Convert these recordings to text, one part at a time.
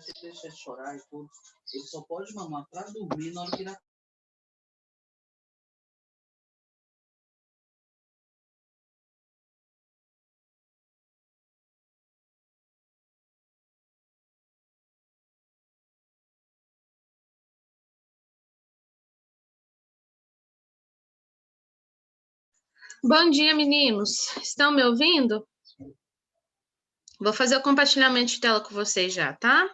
você deixa ele chorar e tudo. Ele só pode mamar para dormir na hora que ele... Bom dia, meninos. Estão me ouvindo? Vou fazer o compartilhamento de tela com vocês já, tá?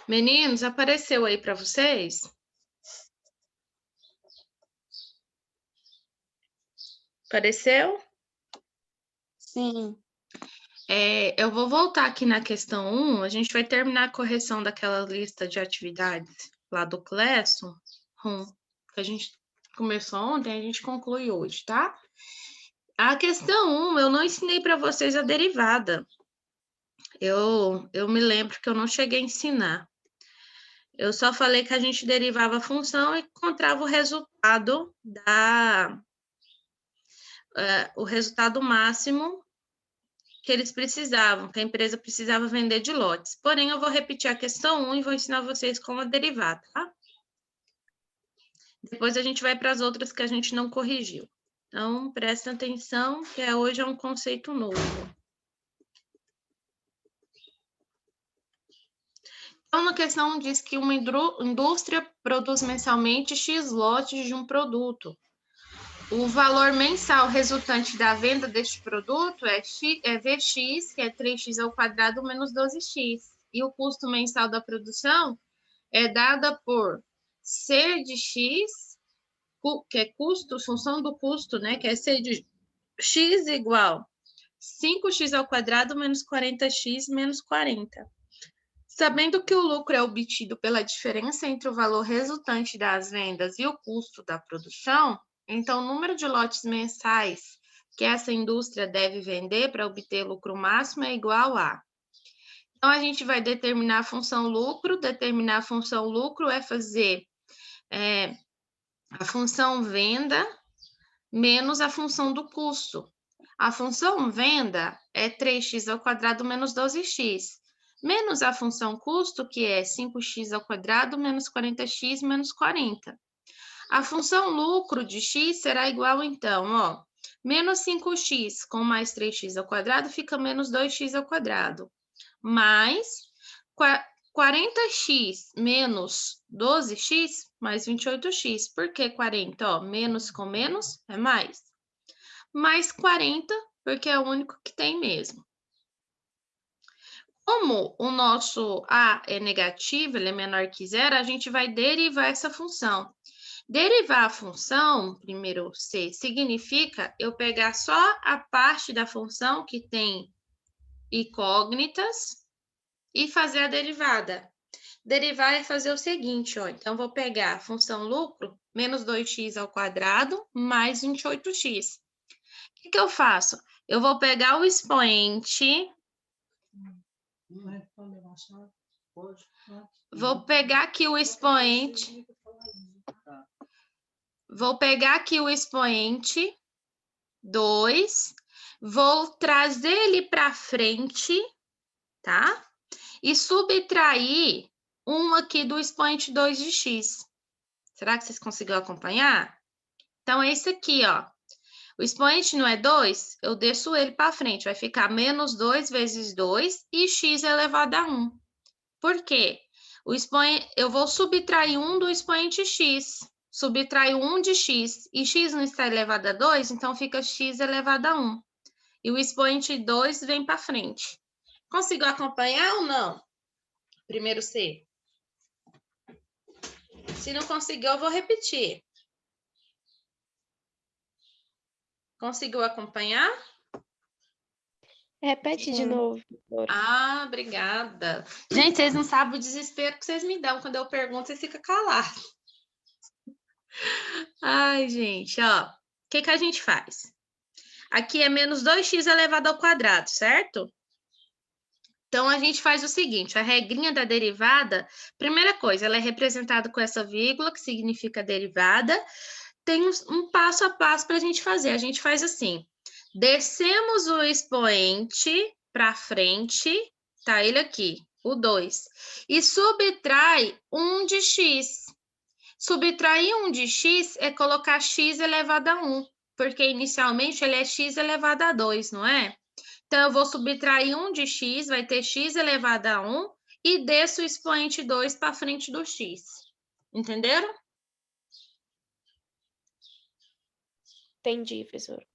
Meninos, apareceu aí para vocês? Apareceu? Sim. Eu vou voltar aqui na questão 1, a gente vai terminar a correção daquela lista de atividades lá do Classroom, que a gente começou ontem, a gente conclui hoje, tá? A questão 1, eu não ensinei para vocês a derivada. Eu me lembro que eu não cheguei a ensinar. Eu só falei que a gente derivava a função e encontrava o resultado o resultado máximo que eles precisavam, que a empresa precisava vender de lotes. Porém, eu vou repetir a questão 1 e vou ensinar vocês como derivar, tá? Depois a gente vai para as outras que a gente não corrigiu. Então, prestem atenção, que hoje é um conceito novo. Então, na questão 1 diz que uma indústria produz mensalmente X lotes de um produto. O valor mensal resultante da venda deste produto é Vx, que é 3x ao quadrado menos 12x. E o custo mensal da produção é dada por C de x, que é custo, função do custo, né? Que é C de x igual 5x ao quadrado menos 40x menos 40. Sabendo que o lucro é obtido pela diferença entre o valor resultante das vendas e o custo da produção, então o número de lotes mensais que essa indústria deve vender para obter lucro máximo é igual a... Então, a gente vai determinar a função lucro. Determinar a função lucro é fazer a função venda menos a função do custo. A função venda é 3x ao quadrado menos 12x. Menos a função custo, que é 5x ao quadrado menos 40x menos 40. A função lucro de x será igual, então, ó, menos 5x com mais 3x ao quadrado fica menos 2x ao quadrado. Mais 40x menos 12x mais 28x. Por que 40? Ó, menos com menos é mais. Mais 40, porque é o único que tem mesmo. Como o nosso A é negativo, ele é menor que zero, a gente vai derivar essa função. Derivar a função, primeiro C, significa eu pegar só a parte da função que tem incógnitas e fazer a derivada. Derivar é fazer o seguinte, ó. Então, vou pegar a função lucro, menos 2x ao quadrado, mais 28x. O que eu faço? Eu vou pegar o expoente... Vou pegar aqui o expoente... Vou pegar aqui o expoente 2, vou trazer ele para frente, tá? E subtrair um aqui do expoente 2 de x. Será que vocês conseguiram acompanhar? Então, é isso aqui, ó. O expoente não é 2, eu desço ele para frente. Vai ficar menos 2 vezes 2 e x elevado a 1. Por quê? Eu vou subtrair 1 do expoente x. Subtraio 1 de x. E x não está elevado a 2, então fica x elevado a 1. E o expoente 2 vem para frente. Conseguiu acompanhar ou não? Primeiro C. Se não conseguiu, eu vou repetir. Conseguiu acompanhar? Repete de Sim. novo, professora. Ah, obrigada. Gente, vocês não sabem o desespero que vocês me dão quando eu pergunto, vocês ficam calados. Ai, gente, ó. O que que a gente faz? Aqui é menos 2x elevado ao quadrado, certo? Então, a gente faz o seguinte, a regrinha da derivada, primeira coisa, ela é representada com essa vírgula, que significa derivada. Tem um passo a passo para a gente fazer. A gente faz assim, descemos o expoente para frente, tá ele aqui, o 2, e subtrai 1 de x. Subtrair 1 de x é colocar x elevado a 1, porque inicialmente ele é x elevado a 2, não é? Então, eu vou subtrair 1 de x, vai ter x elevado a 1, e desço o expoente 2 para frente do x. Entenderam? Entendi, professora.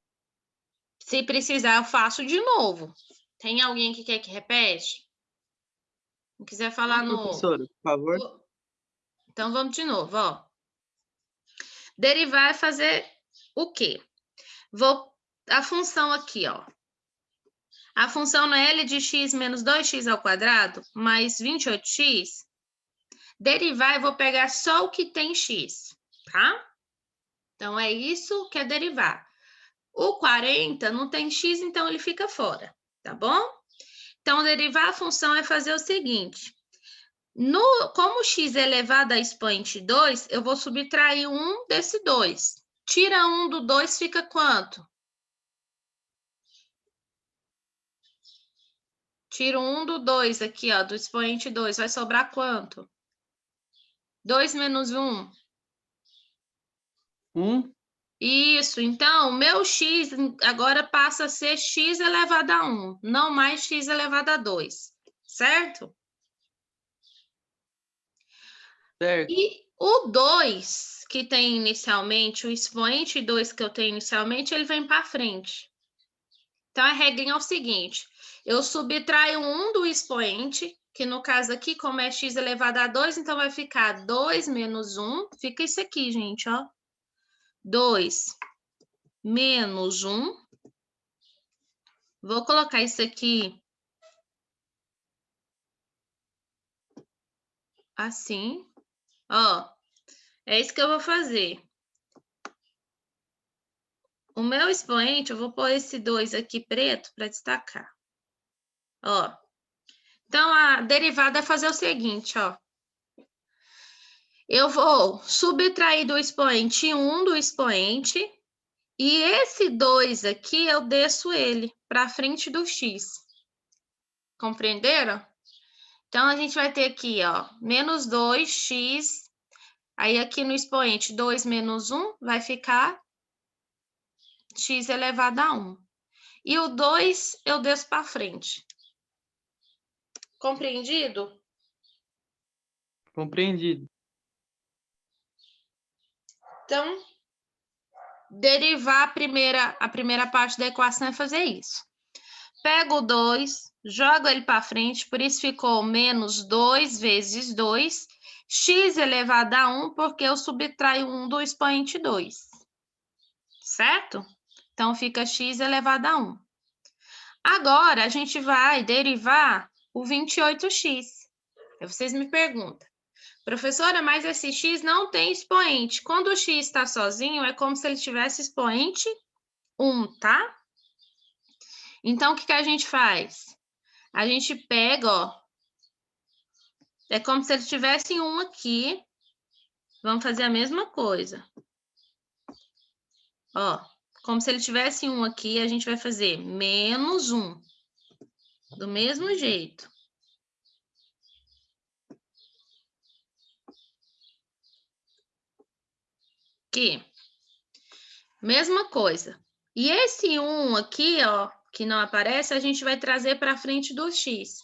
Se precisar, eu faço de novo. Tem alguém que quer que repete? Não quiser falar no... Professora, por favor. Então, vamos de novo, ó. Derivar é fazer o quê? A função aqui, ó. A função não é L de x menos 2x ao quadrado mais 28x. Derivar, eu vou pegar só o que tem x, tá? Então, é isso que é derivar. O 40 não tem x, então ele fica fora, tá bom? Então, derivar a função é fazer o seguinte. Como x é elevado a expoente 2, eu vou subtrair 1 desse 2. Tira 1 do 2, fica quanto? Tiro 1 do 2 aqui, ó, do expoente 2. Vai sobrar quanto? 2 menos 1. 1. Isso, então, meu x agora passa a ser x elevado a 1, não mais x elevado a 2, certo? Certo. E o 2 que tem inicialmente, o expoente 2 que eu tenho inicialmente, ele vem para frente. Então, a regrinha é o seguinte, eu subtraio 1 do expoente, que no caso aqui, como é x elevado a 2, então vai ficar 2 menos 1, fica isso aqui, gente, ó. 2 menos 1. Vou colocar isso aqui assim, ó. É isso que eu vou fazer. O meu expoente, eu vou pôr esse 2 aqui preto para destacar. Ó. Então, a derivada é fazer o seguinte, ó. Eu vou subtrair do expoente 1 do expoente, e esse 2 aqui, eu desço ele para frente do x. Compreenderam? Então, a gente vai ter aqui, ó, menos 2x, aí aqui no expoente 2 menos 1 vai ficar x elevado a 1. E o 2 eu desço para frente. Compreendido? Compreendido. Então, derivar a primeira parte da equação é fazer isso. Pego o 2, jogo ele para frente, por isso ficou menos 2 vezes 2, x elevado a 1, porque eu subtraio 1 do expoente 2. Certo? Então, fica x elevado a 1. Agora, a gente vai derivar o 28x. Aí vocês me perguntam, professora, mas esse x não tem expoente. Quando o x está sozinho, é como se ele tivesse expoente 1, tá? Então, o que a gente faz? A gente pega, ó, é como se ele tivesse 1 aqui. Vamos fazer a mesma coisa. Ó, como se ele tivesse 1 aqui, a gente vai fazer menos 1. Do mesmo jeito. Aqui. Mesma coisa. E esse 1 aqui, ó, que não aparece, a gente vai trazer para frente do x.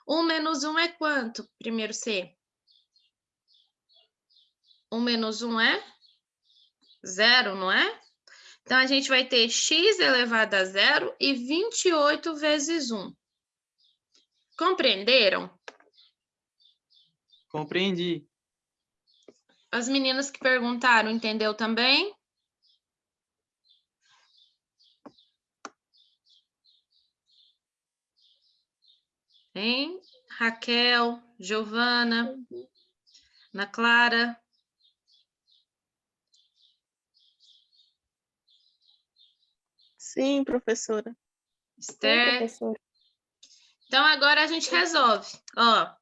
1 menos 1 é quanto? Primeiro C. 1 menos 1 é 0, não é? Então, a gente vai ter x elevado a 0 e 28 vezes 1. Compreenderam? Compreendi. As meninas que perguntaram, entendeu também? Hein? Raquel, Giovana, Ana Clara. Sim, professora. Sim, Esther. professora. Então, agora a gente resolve. Ó,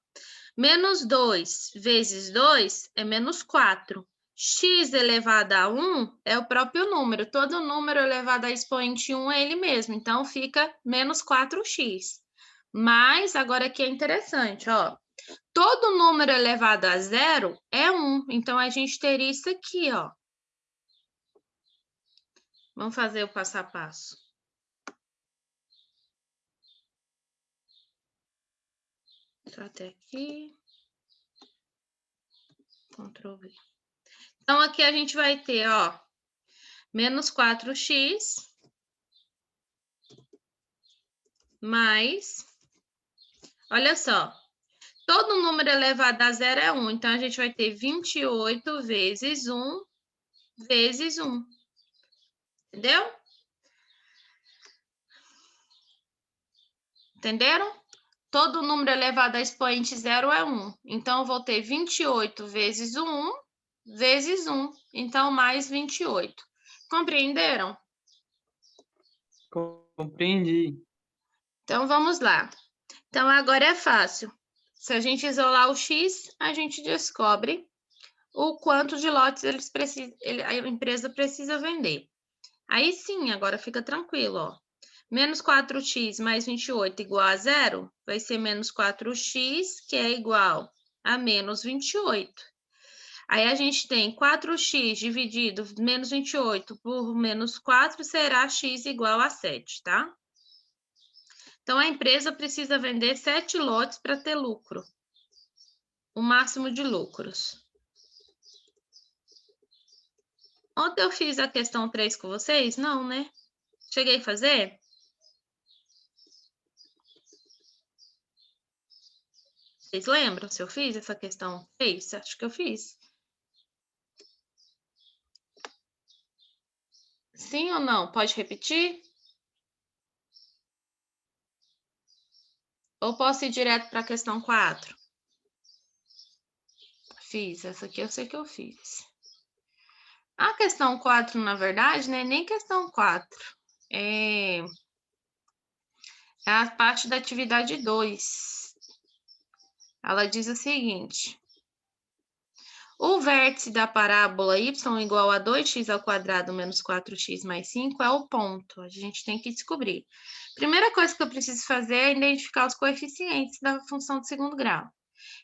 menos 2 vezes 2 é menos 4. X elevado a 1 é o próprio número. Todo número elevado a expoente 1 é ele mesmo. Então, fica menos 4x. Mas, agora aqui é interessante, ó. Todo número elevado a 0 é 1. Então, a gente teria isso aqui, ó. Vamos fazer o passo a passo. Só até aqui. Ctrl V. Então, aqui a gente vai ter, ó, menos 4x mais, olha só, todo número elevado a 0 é 1, então a gente vai ter 28 vezes 1 vezes 1, entendeu? Entenderam? Todo número elevado a expoente 0 é 1, então eu vou ter 28 vezes 1 vezes 1, então mais 28. Compreenderam? Compreendi. Então, vamos lá. Então, agora é fácil. Se a gente isolar o X, a gente descobre o quanto de lotes a empresa precisa vender. Aí sim, agora fica tranquilo, ó. Menos 4x mais 28 igual a 0, vai ser menos 4x, que é igual a menos 28. Aí a gente tem 4x dividido menos 28 por menos 4 será x igual a 7, tá? Então, a empresa precisa vender 7 lotes para ter lucro. O máximo de lucros. Ontem eu fiz a questão 3 com vocês? Não, né? Cheguei a fazer? Vocês lembram se eu fiz essa questão 3? Acho que eu fiz. Sim ou não? Pode repetir? Ou posso ir direto para a questão 4? Fiz, essa aqui eu sei que eu fiz. A questão 4, na verdade, não é nem questão 4. É a parte da atividade 2. Ela diz o seguinte: o vértice da parábola y igual a 2x ao quadrado menos 4x mais 5 é o ponto. A gente tem que descobrir. Primeira coisa que eu preciso fazer é identificar os coeficientes da função de segundo grau.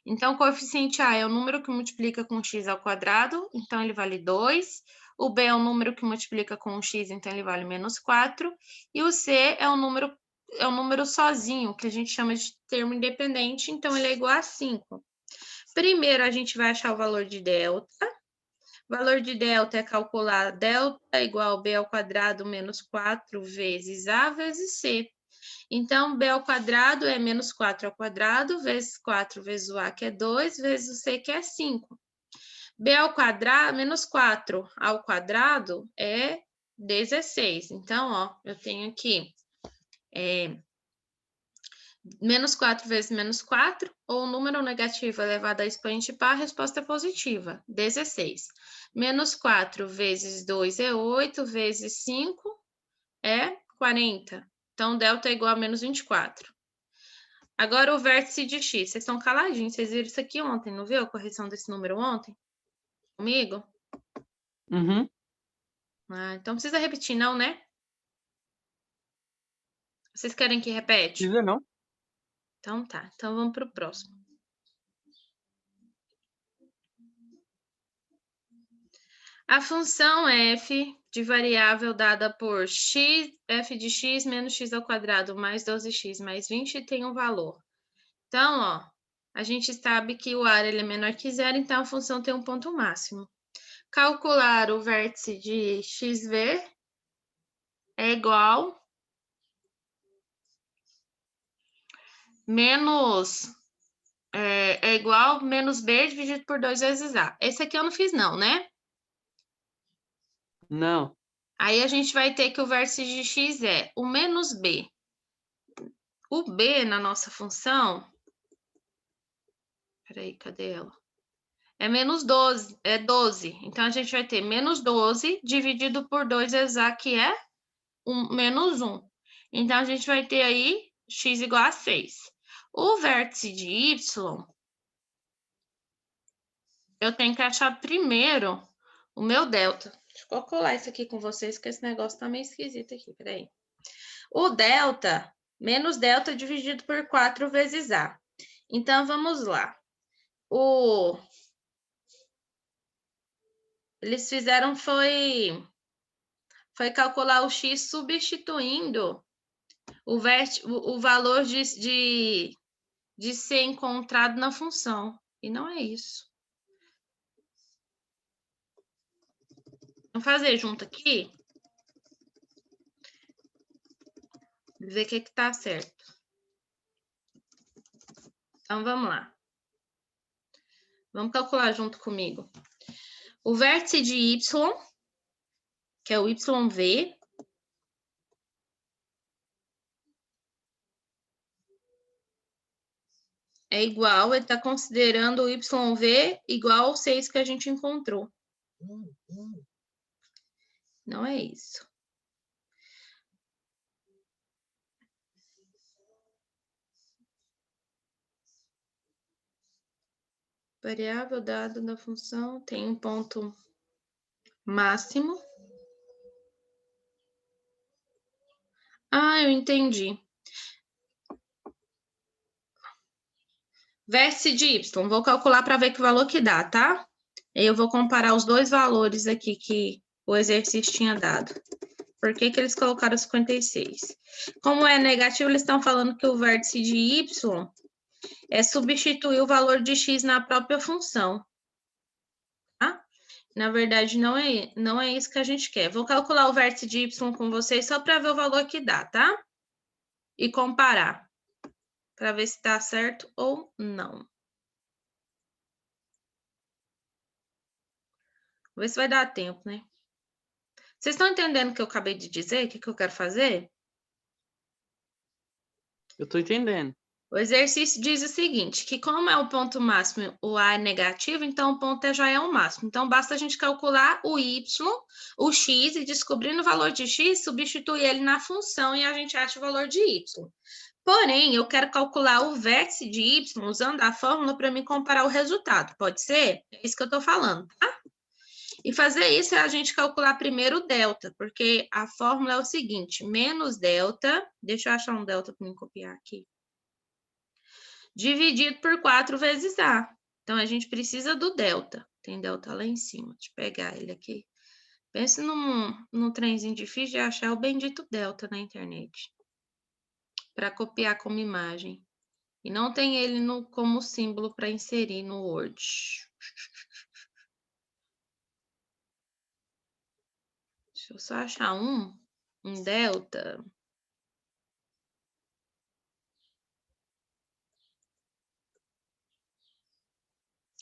Então, o coeficiente A é o número que multiplica com x ao quadrado, então ele vale 2. O B é o número que multiplica com x, então ele vale menos 4. E o C é o número sozinho, que a gente chama de termo independente, então ele é igual a 5. Primeiro, a gente vai achar o valor de delta. O valor de delta é calcular delta igual a b ao quadrado menos 4 vezes a vezes c. Então, b ao quadrado é menos 4 ao quadrado, vezes 4 vezes o a, que é 2, vezes o c, que é 5. B ao quadrado, menos 4 ao quadrado é 16. Então, ó, eu tenho aqui menos 4 vezes menos 4, ou número negativo elevado a expoente par, a resposta é positiva, 16. Menos 4 vezes 2 é 8, vezes 5 é 40. Então, delta é igual a menos 24. Agora, o vértice de x. Vocês estão caladinhos, vocês viram isso aqui ontem, não viu a correção desse número ontem? Comigo? Uhum. Ah, então, não precisa repetir não, né? Vocês querem que repete? Precisa não. Então tá, então vamos para o próximo. A função f de variável dada por x, f de x menos x ao quadrado mais 12x mais 20 tem um valor. Então, ó, a gente sabe que o ar ele é menor que zero, então a função tem um ponto máximo. Calcular o vértice de xv é igual menos b dividido por 2 vezes a. Esse aqui eu não fiz não, né? Não. Aí a gente vai ter que o vértice de x é o menos b. O B na nossa função... Peraí, cadê ela? É menos 12, é 12. Então, a gente vai ter menos 12 dividido por 2EA, que é menos 1. Então, a gente vai ter aí x igual a 6. O vértice de y, eu tenho que achar primeiro o meu delta. Deixa eu colar isso aqui com vocês, que esse negócio tá meio esquisito aqui, peraí. O delta, menos delta dividido por 4 vezes A. Então, vamos lá. Eles fizeram foi calcular o x substituindo o valor de ser encontrado na função. E não é isso. Vamos fazer junto aqui. Ver o que está certo. Então, vamos lá. Vamos calcular junto comigo. O vértice de y, que é o YV, é igual, ele está considerando o YV igual ao 6 que a gente encontrou. Não é isso. Variável dado da função tem um ponto máximo. Ah, eu entendi. Vértice de y, vou calcular para ver que valor que dá, tá? Eu vou comparar os dois valores aqui que o exercício tinha dado. Por que que eles colocaram 56? Como é negativo, eles estão falando que o vértice de y é substituir o valor de x na própria função. Tá? Na verdade, não é isso que a gente quer. Vou calcular o vértice de y com vocês só para ver o valor que dá, tá? E comparar. Para ver se está certo ou não. Vou ver se vai dar tempo, né? Vocês estão entendendo o que eu acabei de dizer? O que eu quero fazer? Eu tô entendendo. O exercício diz o seguinte, que como é o ponto máximo, o A é negativo, então o ponto já é o máximo. Então, basta a gente calcular o Y, o X, e descobrindo o valor de X, substituir ele na função e a gente acha o valor de Y. Porém, eu quero calcular o vértice de Y usando a fórmula para me comparar o resultado. Pode ser? É isso que eu estou falando, tá? E fazer isso é a gente calcular primeiro o delta, porque a fórmula é o seguinte, menos delta, deixa eu achar um delta para me copiar aqui, dividido por 4 vezes A. Então, a gente precisa do delta. Tem delta lá em cima, deixa eu pegar ele aqui. Pense num trenzinho difícil de achar o bendito delta na internet, para copiar como imagem. E não tem ele como símbolo para inserir no Word. Deixa eu só achar um delta.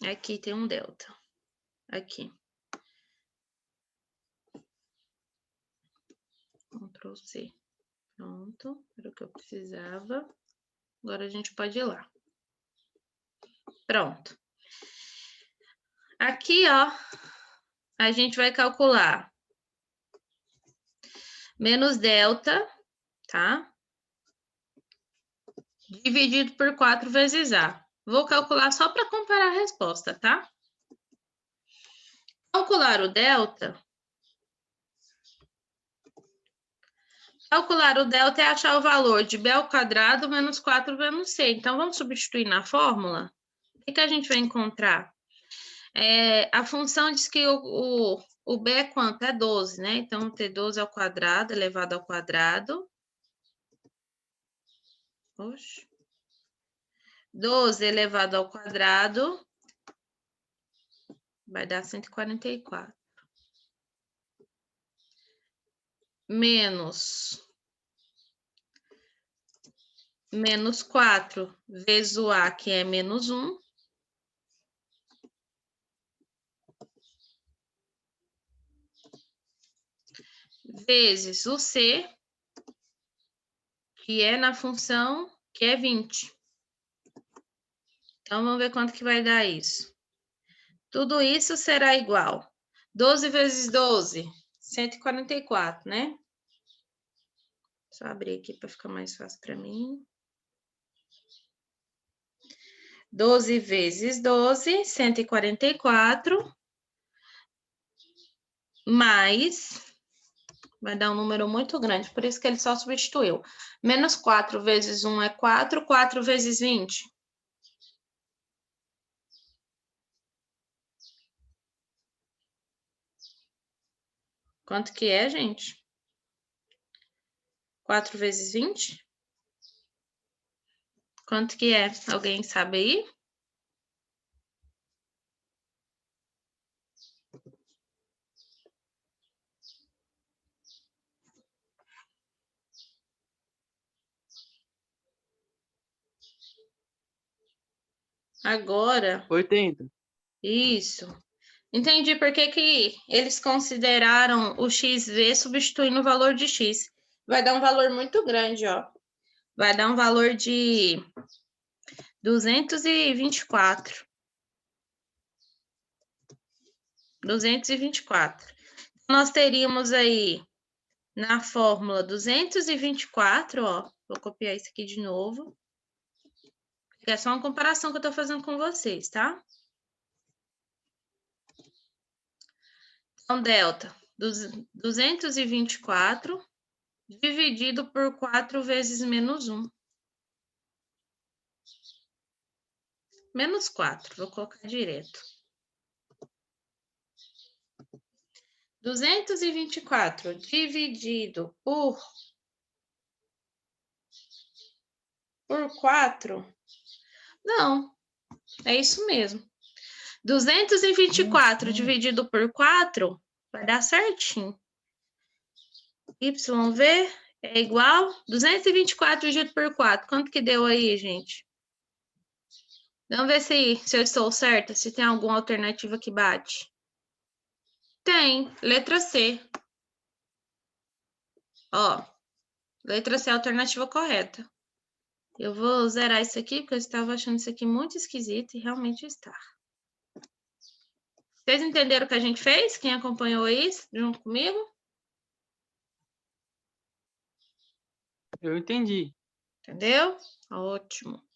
Aqui tem um delta. Aqui. Ctrl C. Pronto, era o que eu precisava. Agora a gente pode ir lá. Pronto. Aqui, ó, a gente vai calcular menos delta, tá? Dividido por 4 vezes A. Vou calcular só para comparar a resposta, tá? Calcular o delta. Calcular o delta é achar o valor de B ao quadrado menos 4 menos C. Então, vamos substituir na fórmula? O que a gente vai encontrar? A função diz que o B é quanto? É 12, né? Então, ter 12 ao quadrado elevado ao quadrado. Oxe. 12 elevado ao quadrado vai dar 144. Menos 4 vezes o A, que é menos 1. Vezes o C, que é na função que é 20. Então, vamos ver quanto que vai dar isso. Tudo isso será igual. 12 vezes 12, 144, né? Só abrir aqui para ficar mais fácil para mim. 12 vezes 12, 144. Mais... Vai dar um número muito grande, por isso que ele só substituiu. Menos 4 vezes 1 é 4, 4 vezes 20. Quanto que é, gente? 4 vezes 20? Quanto que é? Alguém sabe aí? Agora... 80. Isso. Entendi por que que eles consideraram o XV substituindo o valor de X. Vai dar um valor muito grande, ó. Vai dar um valor de 224. 224. Nós teríamos aí na fórmula 224, ó. Vou copiar isso aqui de novo. É só uma comparação que eu tô fazendo com vocês, tá? Então, delta, 224 dividido por 4 vezes menos 1. Menos 4, vou colocar direto. 224 dividido por 4. Não, é isso mesmo. 224 dividido por 4 vai dar certinho. YV é igual 224 dividido por 4. Quanto que deu aí, gente? Vamos ver se eu estou certa, se tem alguma alternativa que bate. Tem, letra C. Ó, letra C é a alternativa correta. Eu vou zerar isso aqui, porque eu estava achando isso aqui muito esquisito e realmente está. Vocês entenderam o que a gente fez? Quem acompanhou isso junto comigo? Eu entendi. Entendeu? Ótimo.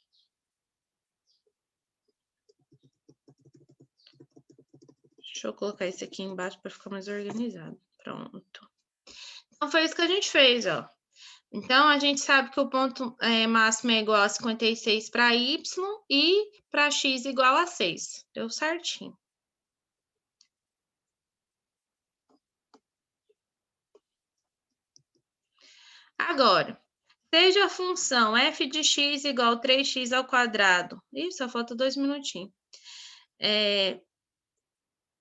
Deixa eu colocar isso aqui embaixo para ficar mais organizado. Pronto. Então, foi isso que a gente fez, ó. Então, a gente sabe que o ponto máximo é igual a 56 para Y e para X igual a 6. Deu certinho. Agora, seja a função f de x igual a 3x ao quadrado. Ih, só falta 2 minutinhos.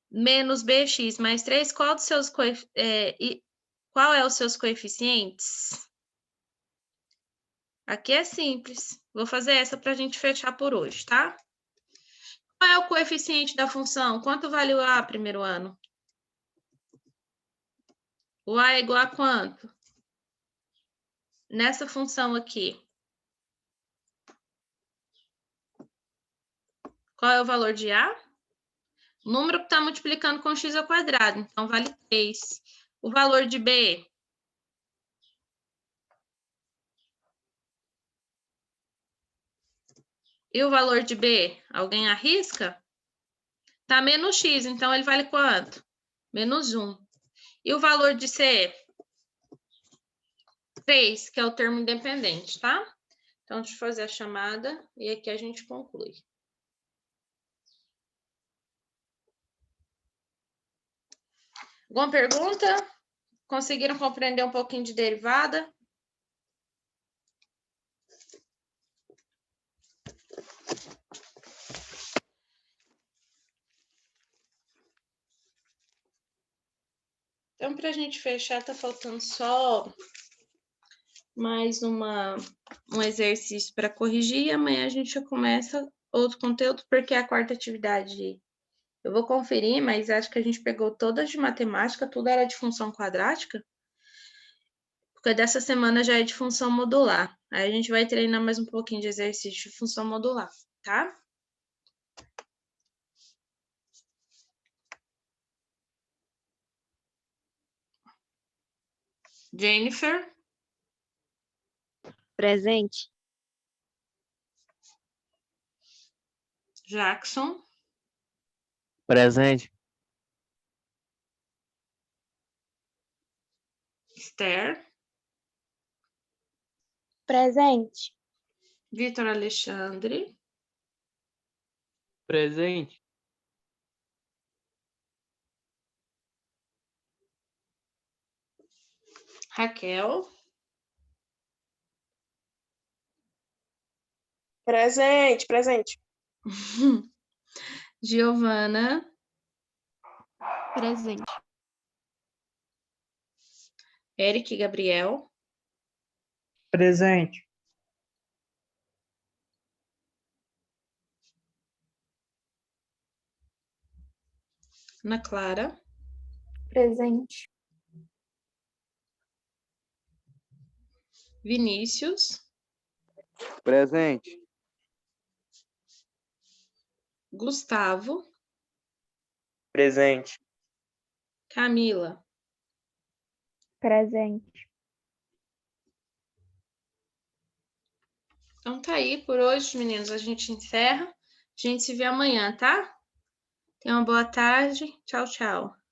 Menos bx mais 3, qual é os seus coeficientes? Aqui é simples. Vou fazer essa para a gente fechar por hoje, tá? Qual é o coeficiente da função? Quanto vale o a primeiro ano? O a é igual a quanto? Nessa função aqui. Qual é o valor de a? O número que está multiplicando com x ao quadrado, então vale 3. O valor de b? E o valor de b? Alguém arrisca? Tá menos x, então ele vale quanto? Menos 1. E o valor de c? 3, que é o termo independente, tá? Então, deixa eu fazer a chamada e aqui a gente conclui. Alguma pergunta? Conseguiram compreender um pouquinho de derivada? Então, para a gente fechar, tá faltando só mais um exercício para corrigir. E amanhã a gente já começa outro conteúdo, porque é a quarta atividade. Eu vou conferir, mas acho que a gente pegou todas de matemática, tudo era de função quadrática. Porque dessa semana já é de função modular. Aí a gente vai treinar mais um pouquinho de exercício de função modular, tá? Jennifer, Presente. Jackson, Presente. Esther, Presente. Vitor Alexandre, Presente. Raquel, Presente, presente. Giovana, Presente. Eric Gabriel, Presente. Ana Clara, Presente. Vinícius, Presente. Gustavo, Presente. Camila. Presente. Então tá aí por hoje, meninos. A gente encerra. A gente se vê amanhã, tá? Tenha uma boa tarde. Tchau, tchau.